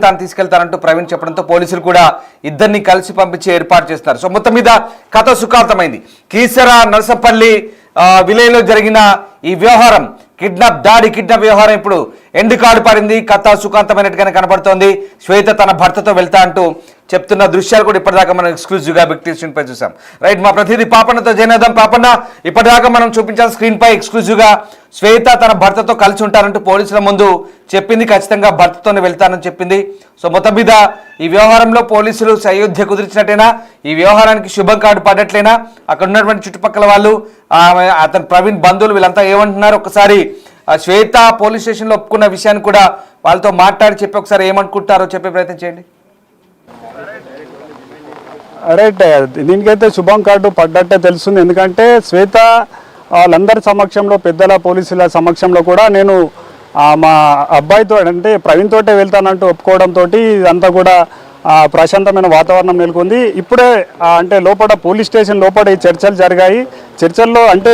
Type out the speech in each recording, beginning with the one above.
తాను తీసుకెళ్తారంటూ ప్రవీణ్ చెప్పడంతో పోలీసులు కూడా ఇద్దరిని కలిసి పంపించి ఏర్పాటు చేస్తారు. సో మొత్తం మీద కథ సుఖాంతమైంది. కీసర నరసపల్లి విలేజ్లో జరిగిన ఈ వ్యవహారం కిడ్నాప్ వ్యవహారం ఇప్పుడు ఎండ్ కార్డు పడింది. కథ సుఖాంతమైనట్టుగానే కనబడుతోంది. శ్వేత తన భర్తతో వెళ్తా అంటూ చెప్తున్న దృశ్యాలు కూడా ఇప్పటిదాకా మనం ఎక్స్క్లూజివ్గా బిగ్ టీవీ స్క్రీన్ పై చూసాం. రైట్, మా ప్రతినిధి పాపన్నతో జైనదం. పాపన్న, ఇప్పటిదాకా మనం చూపించాలి స్క్రీన్ పై ఎక్స్క్లూజివ్గా శ్వేత తన భర్తతో కలిసి ఉంటారంటూ పోలీసుల ముందు చెప్పింది. ఖచ్చితంగా భర్తతోనే వెళ్తానని చెప్పింది. సో మొత్తం మీద ఈ వ్యవహారంలో పోలీసులు సయోధ్య కుదిర్చినట్టేనా? ఈ వ్యవహారానికి శుభం కార్డు పడ్డట్లేనా? అక్కడ ఉన్నటువంటి చుట్టుపక్కల వాళ్ళు, అతను ప్రవీణ్ బంధువులు వీళ్ళంతా ఏమంటున్నారు? ఒకసారి శ్వేత పోలీస్ స్టేషన్లో ఒప్పుకున్న విషయాన్ని కూడా వాళ్ళతో మాట్లాడి చెప్పి ఒకసారి ఏమనుకుంటారో చెప్పే ప్రయత్నం చేయండి. రైట్, దీనికైతే శుభం కార్డు పడ్డట్టే తెలుస్తుంది. ఎందుకంటే శ్వేత వాళ్ళందరి సమక్షంలో, పెద్దల పోలీసుల సమక్షంలో కూడా నేను మా అబ్బాయితో అంటే ప్రవీణ్ తోటే వెళ్తానంటూ ఒప్పుకోవడంతో ఇదంతా కూడా ప్రశాంతమైన వాతావరణం నెలకొంది. ఇప్పుడే అంటే లోపల పోలీస్ స్టేషన్ లోపల ఈ చర్చలు జరిగాయి. చర్చల్లో అంటే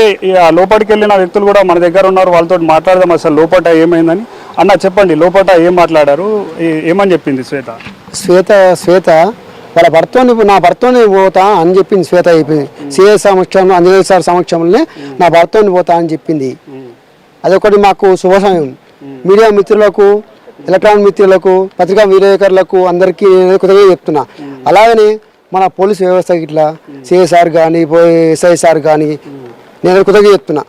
లోపలికి వెళ్ళిన వ్యక్తులు కూడా మన దగ్గర ఉన్నారు. వాళ్ళతో మాట్లాడదాం అసలు లోపల ఏమైందని. అన్న చెప్పండి, లోపల ఏం మాట్లాడారు, ఏమని చెప్పింది శ్వేత? వాళ్ళ భర్తని నా భర్తని పోతా అని చెప్పింది శ్వేత. అయిపోయింది సిఐ సమక్షంలో, అంజనేయ సార్ సమక్షంలోనే నా భర్తని పోతా అని చెప్పింది. అదొకటి మాకు శుభసమయం. మీడియా మిత్రులకు, ఎలక్ట్రానిక్ మిత్రులకు, పత్రికా విలేకరులకు అందరికీ కొత్తగా చెప్తున్నా. అలాగనే మన పోలీసు వ్యవస్థకి ఇట్లా సిఐ సార్ కానీ, ఎస్ఐ సార్ కానీ నేను కొత్తగా చెప్తున్నా.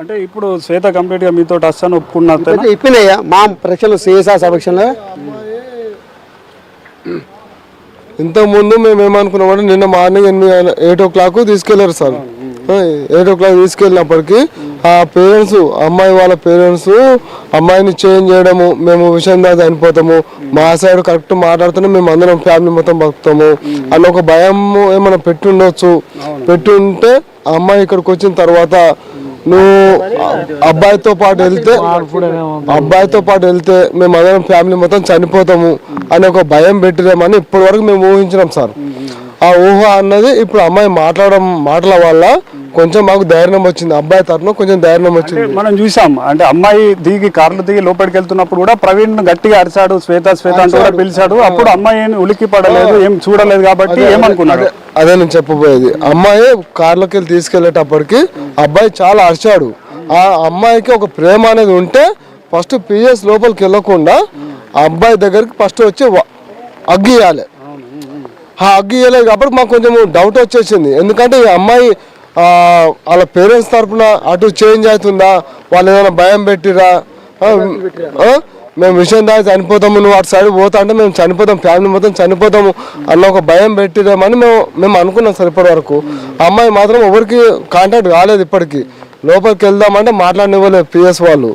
అంటే ఇప్పుడు శ్వేత కంప్లీట్గా మీతో వస్తాను ఒప్పుకున్నా ఇప్పినయ్యా మా పరీక్షలు సిఐ సార్ సమక్షంలో. ఇంతకుముందు మేము ఏమనుకున్నామంటే నిన్న మార్నింగ్ 8 o'clock తీసుకెళ్లారు సార్. 8 o'clock తీసుకెళ్ళినప్పటికీ ఆ పేరెంట్స్, అమ్మాయి వాళ్ళ పేరెంట్స్ అమ్మాయిని చేంజ్ చేయడము, మేము విషయం దాకా చనిపోతాము, మా సైడ్ కరెక్ట్ మాట్లాడుతూనే మేము అందరం ఫ్యామిలీ మొత్తం బతుకుతాము అన్న ఒక భయం ఏమైనా పెట్టుంటే అమ్మాయి ఇక్కడికి వచ్చిన తర్వాత నువ్వు అబ్బాయితో పాటు వెళ్తే మేము అందరం ఫ్యామిలీ మొత్తం చనిపోతాము అని ఒక భయం పెట్టిరేమని ఇప్పటి వరకు మేము ఊహించినాం సార్. ఆ ఊహ అన్నది ఇప్పుడు అమ్మాయి మాటల వల్ల కొంచెం మాకు ధైర్యం వచ్చింది. అబ్బాయి తరఫున కొంచెం ధైర్యం వచ్చింది. మనం చూసాం అంటే అమ్మాయి కార్లు దిగి లోపలికి వెళ్తున్నప్పుడు కూడా ప్రవీణ్ గట్టిగా అరిచాడు, శ్వేత అంటూ కూడా పిలిచాడు. అప్పుడు అమ్మాయి ఉలికి పడలేదు, ఏం చూడలేదు. కాబట్టి ఏమనుకున్నాడు? అదే నేను చెప్పబోయేది. అమ్మాయి కార్లోకి వెళ్ళి తీసుకెళ్లేటప్పటికి అబ్బాయి చాలా అరిచాడు. ఆ అమ్మాయికి ఒక ప్రేమ అనేది ఉంటే ఫస్ట్ పిఎస్ లోపలికి వెళ్ళకుండా ఆ అబ్బాయి దగ్గరికి ఫస్ట్ వచ్చి అగ్గియాలి. ఆ అగ్గియలేదు కాబట్టి మాకు కొంచెం డౌట్ వచ్చేసింది. ఎందుకంటే ఈ అమ్మాయి వాళ్ళ పేరెంట్స్ తరఫున అటు చేంజ్ అవుతుందా, వాళ్ళు ఏదైనా భయం పెట్టిరా, మేము విషయం దాకా చనిపోతాము, నువ్వు అటు సైడ్ పోతా అంటే మేము చనిపోతాం, ఫ్యామిలీ మొత్తం చనిపోతాము అన్న ఒక భయం పెట్టిరామని మేము అనుకున్నాం సార్. ఇప్పటి వరకు అమ్మాయి మాత్రం ఎవరికి కాంటాక్ట్ కాలేదు. ఇప్పటికీ లోపలికి వెళ్దామంటే మాట్లాడనివ్వలేదు పిఎస్ వాళ్ళు.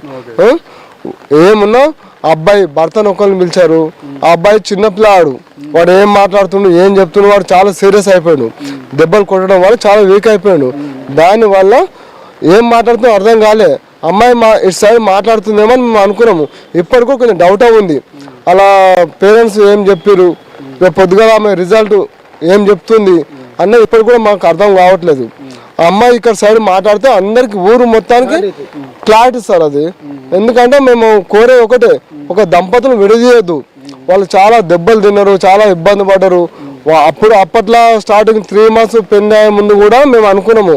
ఏమున్నా అబ్బాయి భర్తను ఒకరిని పిలిచారు. ఆ అబ్బాయి చిన్నపిల్లాడు, వాడు ఏం మాట్లాడుతుండు, ఏం చెప్తుండు, వాడు చాలా సీరియస్ అయిపోయాడు. దెబ్బలు కొట్టడం వల్ల చాలా వీక్ అయిపోయాడు. దానివల్ల ఏం మాట్లాడుతుందో అర్థం కాలే. అమ్మాయి ఇటు సైడ్ మాట్లాడుతుందేమో అని మేము అనుకున్నాము. ఇప్పటికూ కొంచెం డౌట్ ఉంది. అలా పేరెంట్స్ ఏం చెప్పారు, రేపు పొద్దుగా ఆమె రిజల్ట్ ఏం చెప్తుంది అన్నది ఇప్పటికి కూడా మాకు అర్థం కావట్లేదు. ఆ అమ్మాయి ఇక్కడ సైడ్ మాట్లాడితే అందరికి ఊరు మొత్తానికి క్లారిటీ సార్ అది. ఎందుకంటే మేము కోరే ఒకటే, ఒక దంపతులు విడదీయద్దు. వాళ్ళు చాలా దెబ్బలు తిన్నారు, చాలా ఇబ్బంది పడ్డారు. అప్పట్లో స్టార్టింగ్ 3 months పెళ్లి అయ్యే ముందు కూడా మేము అనుకున్నాము.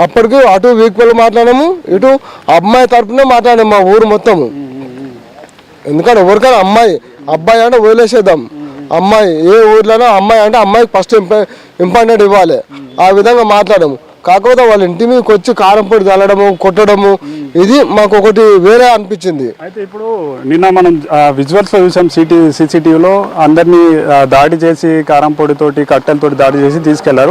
అప్పటికి అటు వీక్వల్ మాట్లాడాము, ఇటు అమ్మాయి తరఫునే మాట్లాడాము మా ఊరు మొత్తము. ఎందుకంటే ఎవరికైనా అబ్బాయి అంటే వదిలేసేద్దాం. అమ్మాయి ఏ ఊర్లోనో అమ్మాయి అంటే అమ్మాయికి ఫస్ట్ ఇంపార్టెంట్ ఇవ్వాలి. ఆ విధంగా మాట్లాడాము. కాకపోతే వాళ్ళ ఇంటి మీదకి వచ్చి కారం పొడి చల్లడము, కొట్టడము, ఇది మాకు ఒకటి వేరే అనిపించింది. అయితే ఇప్పుడు నిన్న మనం విజువల్స్ లో చూసాం, CCTVలో అందరినీ దాడి చేసి కారం పొడితోటి, కట్టెలతోటి దాడి చేసి తీసుకెళ్లారు.